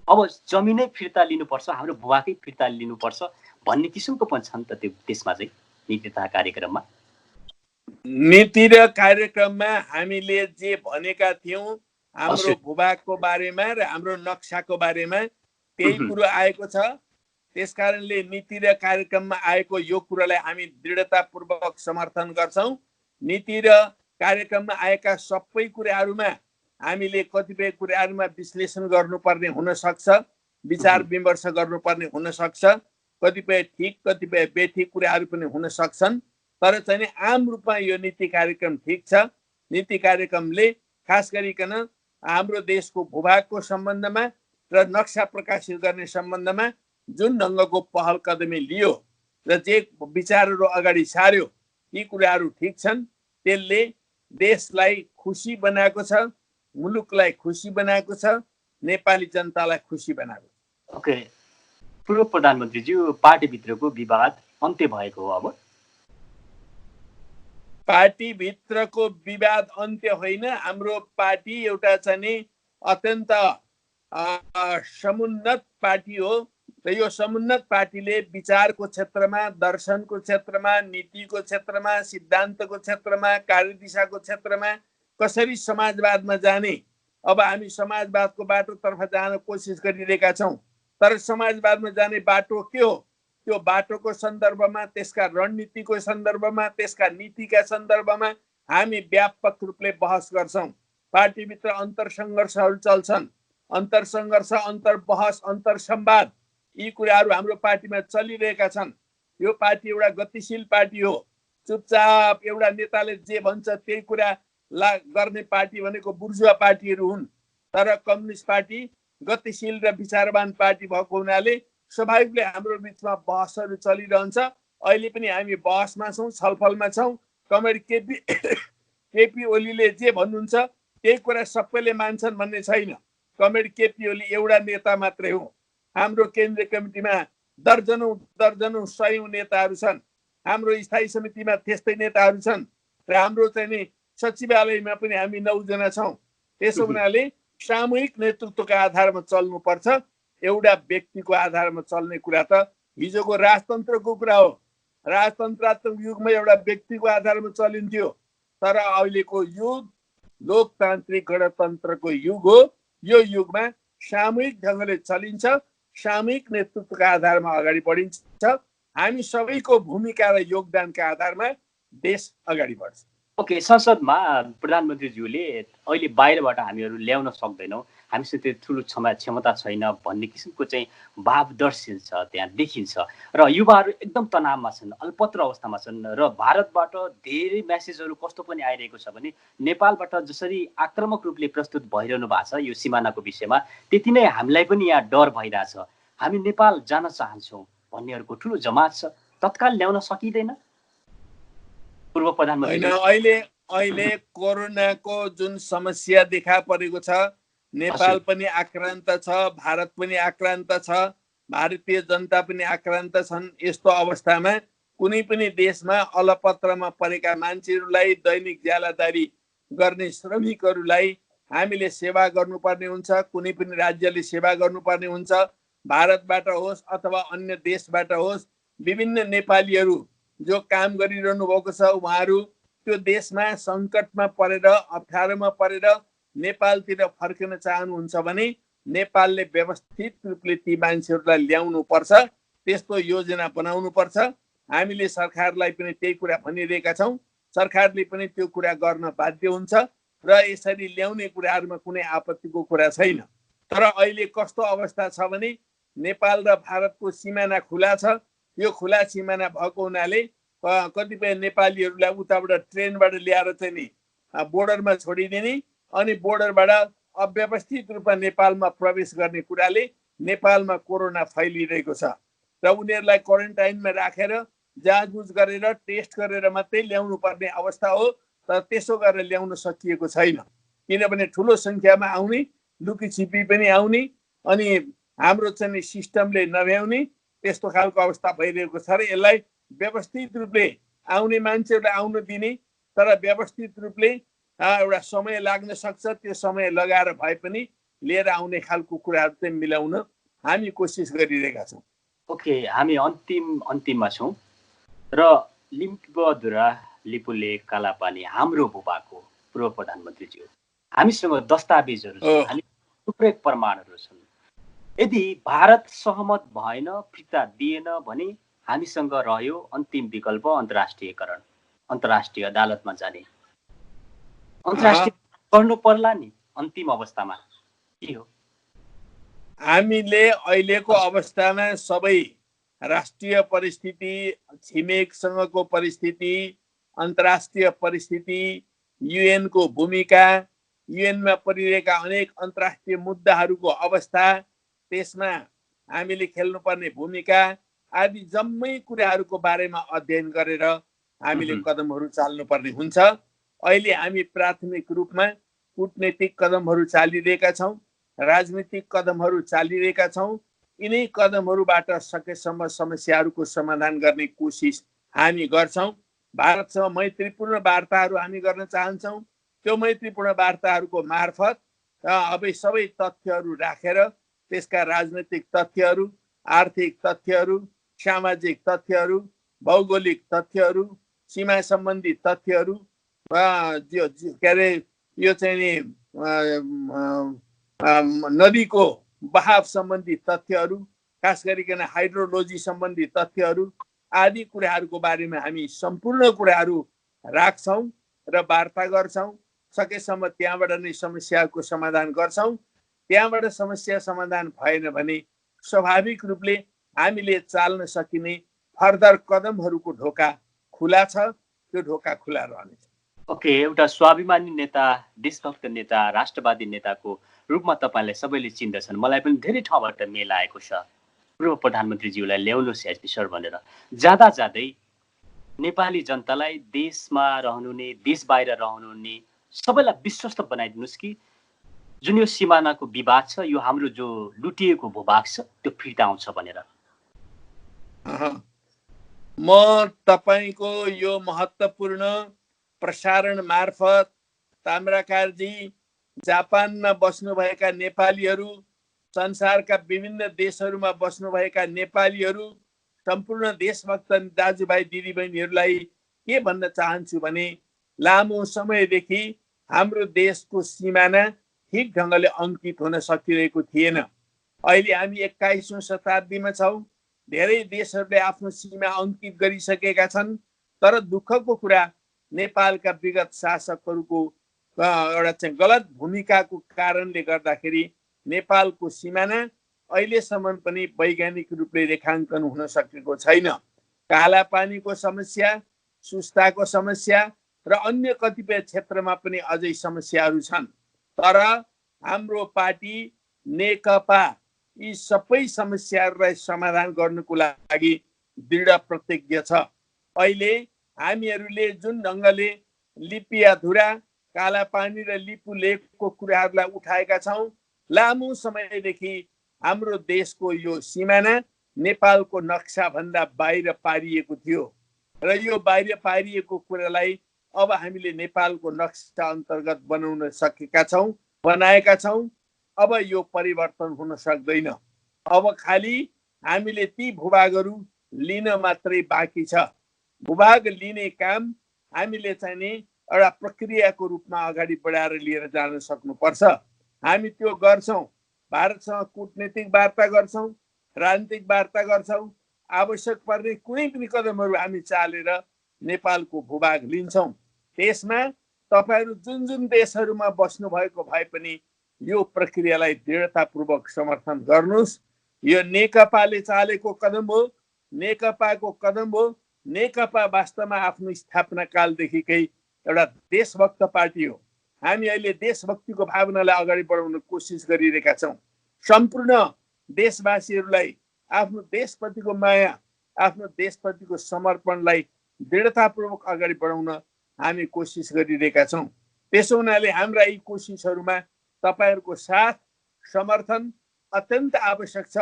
अब जमिनै फिर्ता लिनुपर्छ, हाम्रो भूभागै फिर्ता लिनुपर्छ भन्ने किसिमको पनि छ नि त त्यो त्यसमा चाहिँ नीति तथा कार्यक्रममा। नीति र कार्यक्रममा हामीले जे भनेका थियौँ हाम्रो भूभागको बारेमा र हाम्रो नक्साको बारेमा त्यही कुरो आएको छ। त्यसकारणले नीति र कार्यक्रममा आएको यो कुरालाई हामी दृढतापूर्वक समर्थन गर्छौँ। नीति र कार्यक्रममा आएका सबै कुराहरूमा हामीले कतिपय कुराहरूमा विश्लेषण गर्नुपर्ने हुनसक्छ, विचार विमर्श गर्नुपर्ने हुनसक्छ, कतिपय ठिक कतिपय बेठिक कुराहरू पनि हुन सक्छन्। तर चाहिँ आम रूपमा यो नीति कार्यक्रम ठिक छ। नीति कार्यक्रमले खास गरिकन हाम्रो देशको भूभागको सम्बन्धमा र नक्सा प्रकाशित गर्ने सम्बन्धमा जुन ढङ्गको पहल कदमी लियो र जे विचारहरू अगाडि सार्यो यी कुराहरू ठिक छन्। त्यसले देशलाई खुसी बनाएको छ, मुलुकलाई खुसी बनाएको छ, नेपाली जनतालाई खुसी बनाएको छ। ओके, पूर्व प्रधानमन्त्रीज्यू, पार्टीभित्रको विवाद अन्त्य भएको हो? अब पार्टीभित्रको विवाद अन्त्य होइन। हाम्रो पार्टी एउटा चाहिँ अत्यन्त समुन्नत पार्टी हो र यो समुन्नत पार्टीले विचारको क्षेत्रमा, दर्शनको क्षेत्रमा, नीतिको क्षेत्रमा, सिद्धान्तको क्षेत्रमा, कार्यदिशाको क्षेत्रमा कसरी समाजवादमा जाने, अब हामी समाजवादको बाटोतर्फ जान कोसिस गरिरहेका छौँ। तर समाजवादमा जाने बाटो के हो, त्यो बाटोको सन्दर्भमा, त्यसका रणनीतिको सन्दर्भमा, त्यसका नीतिका सन्दर्भमा हामी व्यापक रूपले बहस गर्छौँ। पार्टीभित्र अन्तरसङ्घर्षहरू चल्छन्, अन्तरसङ्घर्ष, अन्तर्बहस, अन्तरसंवाद यी कुराहरू हाम्रो पार्टीमा चलिरहेका छन्। यो पार्टी एउटा गतिशील पार्टी हो। चुपचाप एउटा नेताले जे भन्छ त्यही कुरा गर्ने पार्टी भनेको बुर्जुवा पार्टीहरू हुन्। तर कम्युनिस्ट पार्टी गतिशील र विचारवान पार्टी भएको हुनाले स्वाभाविकले हाम्रो बिचमा बहसहरू चलिरहन्छ। अहिले पनि हामी बहसमा छौँ, छलफलमा छौँ। कमरेड केपी ओलीले जे भन्नुहुन्छ त्यही कुरा सबैले मान्छन् भन्ने छैन। कमरेड केपी ओली एउटा नेता मात्रै हो। हाम्रो केन्द्रीय कमिटीमा दर्जनौं सयौं नेताहरू छन्। हाम्रो स्थायी समितिमा त्यस्तै नेताहरू छन् र हाम्रो चाहिँ सचिवालयमा पनि हामी 9 जना छौँ। त्यसो हुनाले सामूहिक नेतृत्वका आधारमा चल्नुपर्छ। एउटा व्यक्तिको आधारमा चल्ने कुरा त हिजोको राजतन्त्रको कुरा हो। राजतन्त्रात्मक युगमा एउटा व्यक्तिको आधारमा चलिन्थ्यो। तर अहिलेको युग लोकतान्त्रिक गणतन्त्रको युग हो। यो युगमा सामूहिक ढङ्गले चलिन्छ, सामूहिक नेतृत्वका आधारमा अगाडि बढिन्छ। हामी सबैको भूमिका र योगदानका आधारमा देश अगाडि बढ्छ। ओके, संसदमा प्रधानमन्त्रीज्यूले अहिले बाहिरबाट हामीहरू ल्याउन सक्दैनौँ, हामीसँग त्यो ठुलो क्षमता छैन भन्ने किसिमको चाहिँ भाव दर्शिन्छ, त्यहाँ देखिन्छ। र युवाहरू एकदम तनावमा छन्, अल्पत्र अवस्थामा छन् र भारतबाट धेरै मेसेजहरू कस्तो पनि आइरहेको छ भने नेपालबाट जसरी आक्रामक रूपले प्रस्तुत भइरहनु भएको छ यो सिमानाको विषयमा, त्यति नै हामीलाई पनि यहाँ डर भइरहेछ। हामी नेपाल जान चाहन्छौँ भन्नेहरूको ठुलो जमात छ। तत्काल ल्याउन सकिँदैन? पूर्व प्रधानमन्त्री अहिले कोरोनाको जुन समस्या देखा परेको छ, नेपाल पनि आक्रान्त छ, भारत पनि आक्रान्त छ। भारतीय जनता पनि आक्रान्त छन्। यस्तो अवस्थामा कुनै पनि देशमा अलपत्रमा परेका मान्छेहरूलाई, दैनिक ज्यालादारी गर्ने श्रमिकहरूलाई हामीले सेवा गर्नुपर्ने हुन्छ। कुनै पनि राज्यले सेवा गर्नुपर्ने हुन्छ। भारतबाट होस् अथवा अन्य देशबाट होस्, विभिन्न नेपालीहरू जो काम गरिरहनु भएको छ, उहाँहरू त्यो देशमा सङ्कटमा परेर, अप्ठ्यारोमा परेर नेपालतिर फर्किन चाहनुहुन्छ भने नेपालले व्यवस्थित रूपले ती मान्छेहरूलाई ल्याउनु पर्छ। त्यस्तो योजना बनाउनु पर्छ। हामीले सरकारलाई पनि त्यही कुरा भनिरहेका छौँ। सरकारले पनि त्यो कुरा गर्न बाध्य हुन्छ र यसरी ल्याउने कुराहरूमा कुनै आपत्तिको कुरा छैन। तर अहिले कस्तो अवस्था छ भने नेपाल र भारतको सिमाना खुला छ। यो खुला सिमाना भएको हुनाले कतिपय नेपालीहरूलाई उताबाट ट्रेनबाट ल्याएर चाहिँ नि बोर्डरमा छोडिदिने अनि बोर्डरबाट अव्यवस्थित रूपमा नेपालमा प्रवेश गर्ने कुराले नेपालमा कोरोना फैलिरहेको छ र उनीहरूलाई क्वारेन्टाइनमा राखेर जाँचबुझ गरेर टेस्ट गरेर मात्रै ल्याउनु पर्ने अवस्था हो। तर त्यसो गरेर ल्याउन सकिएको छैन, किनभने ठुलो सङ्ख्यामा आउने, लुकीछिपी पनि आउने अनि हाम्रो चाहिँ सिस्टमले नभ्याउने त्यस्तो खालको अवस्था भइरहेको छ र यसलाई व्यवस्थित रूपले आउने मान्छेहरूलाई आउन दिने, तर व्यवस्थित रूपले एउटा समय लाग्न सक्छ। त्यो समय लगाएर भए पनि लिएर आउने खालको कुराहरू चाहिँ मिलाउन हामी कोसिस गरिरहेका छौँ। ओके, हामी अन्तिममा छौँ र लिम्बुबुद्रा लिपुलेख कालापानी हाम्रो भूभागको पूर्व प्रधानमन्त्रीज्यू, हामीसँग दस्तावेजहरू छन्, हामी थुप्रै प्रमाणहरू छन्। यदि भारत सहमत भएन, फिर्ता दिएन भने हामीसँग रह्यो अन्तिम विकल्प अन्तर्राष्ट्रियकरण, अन्तर्राष्ट्रिय अदालतमा जाने। अन्तर्राष्ट्रिय गर्नु पर्ला नि अन्तिम अवस्थामा, के हो? हामीले अहिलेको अवस्थामा सबै राष्ट्रिय परिस्थिति, छिमेकसँगको परिस्थिति, अन्तर्राष्ट्रिय परिस्थिति, युएनको भूमिका, युएनमा परिरहेका अनेक अन्तर्राष्ट्रिय मुद्दाहरूको अवस्था, त्यसमा हामीले खेल्नुपर्ने भूमिका आदि जम्मै कुराहरूको बारेमा अध्ययन गरेर हामीले कदमहरू चाल्नुपर्ने हुन्छ। अहिले हामी प्राथमिक रूपमा कूटनीतिक कदमहरू चालिरहेका छौँ, राजनीतिक कदमहरू चालिरहेका छौँ। यिनै कदमहरूबाट सकेसम्म समस्याहरूको समाधान गर्ने कोसिस हामी गर्छौँ। भारतसँग मैत्रीपूर्ण वार्ताहरू हामी गर्न चाहन्छौँ। त्यो मैत्रीपूर्ण वार्ताहरूको मार्फत अब सबै तथ्यहरू राखेर त्यसका राजनैतिक तथ्यहरू, आर्थिक तथ्यहरू, सामाजिक तथ्यहरू, भौगोलिक तथ्यहरू, सीमा सम्बन्धी तथ्यहरू, के अरे यो चाहिँ नि नदीको बहाव सम्बन्धी तथ्यहरू, खास गरिकन हाइड्रोलोजी सम्बन्धी तथ्यहरू आदि कुराहरूको बारेमा हामी सम्पूर्ण कुराहरू राख्छौँ र वार्ता गर्छौँ। सकेसम्म त्यहाँबाट नै समस्याको समाधान गर्छौँ। त्यहाँबाट समस्या समाधान भएन भने स्वाभाविक रूपले हामीले चाल्न सकिने फर्दर कदमहरूको ढोका खुला छ। त्यो ढोका खुला रहनेछ। ओके, एउटा स्वाभिमानी नेता, देशभक्त नेता, राष्ट्रवादी नेताको रूपमा तपाईँलाई सबैले चिन्दछन्। मलाई पनि धेरै ठाउँबाट मेल आएको छ पूर्व प्रधानमन्त्रीज्यूलाई ल्याउनुहोस् एचपी भनेर। जाँदा जाँदै नेपाली जनतालाई, देशमा रहनुहुने, देश बाहिर रहनुहुने सबैलाई विश्वस्त बनाइदिनुहोस् कि जुन यो सिमानाको विवाद छ, यो हाम्रो जो लुटिएको भूभाग छ त्यो फिर्ता आउँछ भनेर। म तपाईँको यो महत्त्वपूर्ण प्रसारण मार्फत ताम्राकारजी, जापानमा बस्नुभएका नेपालीहरू, संसारका विभिन्न देशहरूमा बस्नुभएका नेपालीहरू, सम्पूर्ण देशभक्त दाजुभाइ दिदीबहिनीहरूलाई के भन्न चाहन्छु भने लामो समयदेखि हाम्रो देशको सिमाना ठिक ढङ्गले अङ्कित हुन सकिरहेको थिएन। अहिले हामी 21औं शताब्दीमा छौँ। धेरै देशहरूले आफ्नो सीमा अङ्कित गरिसकेका छन्। तर दुःखको कुरा नेपालका विगत शासकहरूको एउटा चाहिँ गलत भूमिकाको कारणले गर्दाखेरि नेपालको सिमाना अहिलेसम्म पनि वैज्ञानिक रूपले रेखाङ्कन हुन सकेको छैन। कालापानीको समस्या, सुस्ताको समस्या र अन्य कतिपय क्षेत्रमा पनि अझै समस्याहरू छन्। तर हाम्रो पार्टी नेकपा यी सबै समस्याहरूलाई समाधान गर्नको लागि दृढ प्रतिज्ञ छ। अहिले हामीहरूले जुन ढङ्गले लिपियाधुरा, कालापानी र लिपुलेखको कुराहरूलाई उठाएका छौँ, लामो समयदेखि हाम्रो देशको यो सिमाना नेपालको नक्साभन्दा बाहिर पारिएको थियो र यो बाहिर पारिएको कुरालाई अब हामीले नेपालको नक्सा अन्तर्गत बनाउन सकेका छौँ, बनाएका छौँ। अब यो परिवर्तन हुन सक्दैन। अब खालि हामीले ती भूभागहरू लिन मात्रै बाँकी छ। भूभाग लिने काम हामीले चाहिँ नि एउटा प्रक्रियाको रूपमा अगाडि बढाएर लिएर जान सक्नुपर्छ। हामी त्यो गर्छौँ। भारतसँग कूटनीतिक वार्ता गर्छौँ, राजनीतिक वार्ता गर्छौँ। आवश्यक पर्ने कुनै पनि कदमहरू हामी चालेर नेपालको भूभाग लिन्छौँ। त्यसमा तपाईहरू जुन जुन देशहरूमा बस्नु भएको भए पनि यो प्रक्रियालाई दृढतापूर्वक समर्थन गर्नुहोस्। यो नेकपाले चालेको कदम हो, नेकपाको कदम हो। नेकपा वास्तवमा आफ्नो स्थापना कालदेखिकै एउटा देशभक्त पार्टी हो। हामी अहिले देशभक्तिको भावनालाई अगाडि बढाउन कोसिस गरिरहेका छौँ। सम्पूर्ण देशवासीहरूलाई आफ्नो देशप्रतिको माया, आफ्नो देशप्रतिको समर्पणलाई दृढतापूर्वक अगाडि बढाउन हामी कोसिस गरिरहेका छौँ। त्यसो हुनाले हाम्रा यी कोसिसहरूमा तपाईहरूको साथ, समर्थन अत्यन्त आवश्यक छ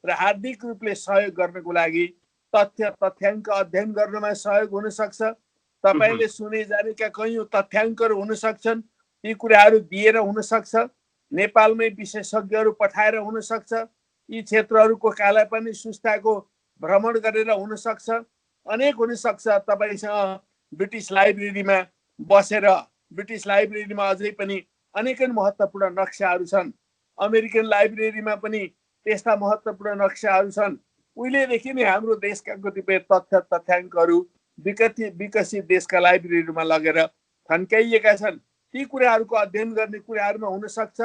र हार्दिक रूपले सहयोग गर्नको लागि तथ्याङ्क अध्ययन गर्नमा सहयोग हुन सक्छ। तपाईले सुने जानेका कैयौँ तथ्याङ्कहरू हुन सक्छन्, ती कुराहरू दिएर हुन सक्छ। नेपालमै विशेषज्ञहरू पठाएर हुन सक्छ। यी क्षेत्रहरूको कालापानी सुस्ताको भ्रमण गरेर हुन सक्छ। अनेक हुन सक्छ। तपाईसँग ब्रिटिस लाइब्रेरीमा बसेर, ब्रिटिस लाइब्रेरीमा अझै पनि अनेक महत्त्वपूर्ण नक्साहरू छन्। अमेरिकन लाइब्रेरीमा पनि त्यस्ता महत्त्वपूर्ण नक्साहरू छन्। उहिलेदेखि नै हाम्रो देशका कतिपय तथ्याङ्कहरू विकसित देशका लाइब्रेरीमा लगेर थन्काइएका छन्। ती कुराहरूको अध्ययन गर्ने कुराहरूमा हुन सक्छ।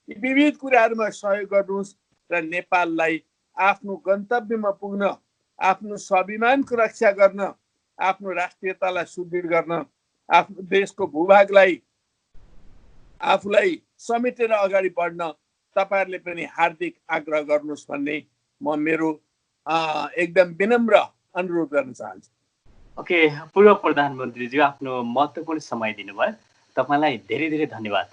यी विविध कुराहरूमा सहयोग गर्नुहोस् र नेपाललाई आफ्नो गन्तव्यमा पुग्न, आफ्नो स्वाभिमानको रक्षा गर्न, आफ्नो राष्ट्रियतालाई सुदृढ गर्न, आफ्नो देशको भूभागलाई आफूलाई समेटेर अगाडि बढ्न तपाईहरूले पनि हार्दिक आग्रह गर्नुहोस् भन्ने म मेरो एकदम विनम्र अनुरोध गर्न चाहन्छु। ओके, पूर्व प्रधानमन्त्रीज्यू आफ्नो महत्त्वपूर्ण समय दिनुभयो। तपाईँलाई धेरै धेरै धन्यवाद।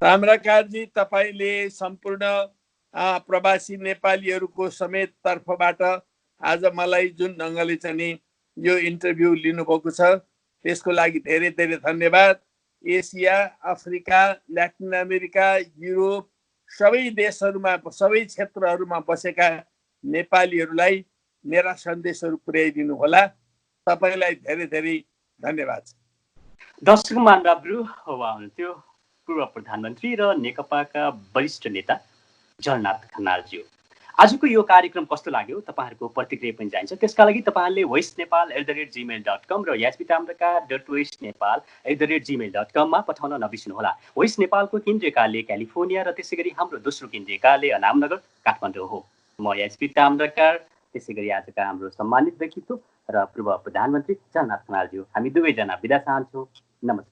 ताम्राकारजी, तपाईँले सम्पूर्ण प्रवासी नेपालीहरूको समेत तर्फबाट आज मलाई जुन ढङ्गले चाहिँ यो इन्टरभ्यू लिनुभएको छ त्यसको लागि धेरै धेरै धन्यवाद। Asia, Africa, Latin America, Europe सबै देशहरूमा, सबै क्षेत्रहरूमा बसेका नेपालीहरूलाई मेरा सन्देशहरू पुर्याइदिनु होला। तपाईँलाई धेरै धेरै धन्यवाद। दर्शक महानुभावहरू, उहाँ हुनुहुन्थ्यो पूर्व प्रधानमन्त्री र नेकपाका वरिष्ठ नेता जलनाथ खनालज्यू। आजको यो कार्यक्रम कस्तो लाग्यो तपाईँहरूको प्रतिक्रिया पनि चाहिन्छ। त्यसका लागि तपाईँहरूले voicnepal@gmail.com र yaspitaamraka.voicnepal@gmail.com मा पठाउन नबिर्सनुहोला। voice नेपालको केन्द्रीय कार्यालय क्यालिफोर्निया र त्यसै गरी हाम्रो दोस्रो केन्द्रीय कार्यालय अनामनगर काठमाडौँ हो। म यास्पी ताम्रकार, त्यसै गरी आजका हाम्रो सम्मानित व्यक्तित्व र पूर्व प्रधानमन्त्री जलनाथ खनालज्यू, हामी दुवैजना बिदा चाहन्छौँ। नमस्कार।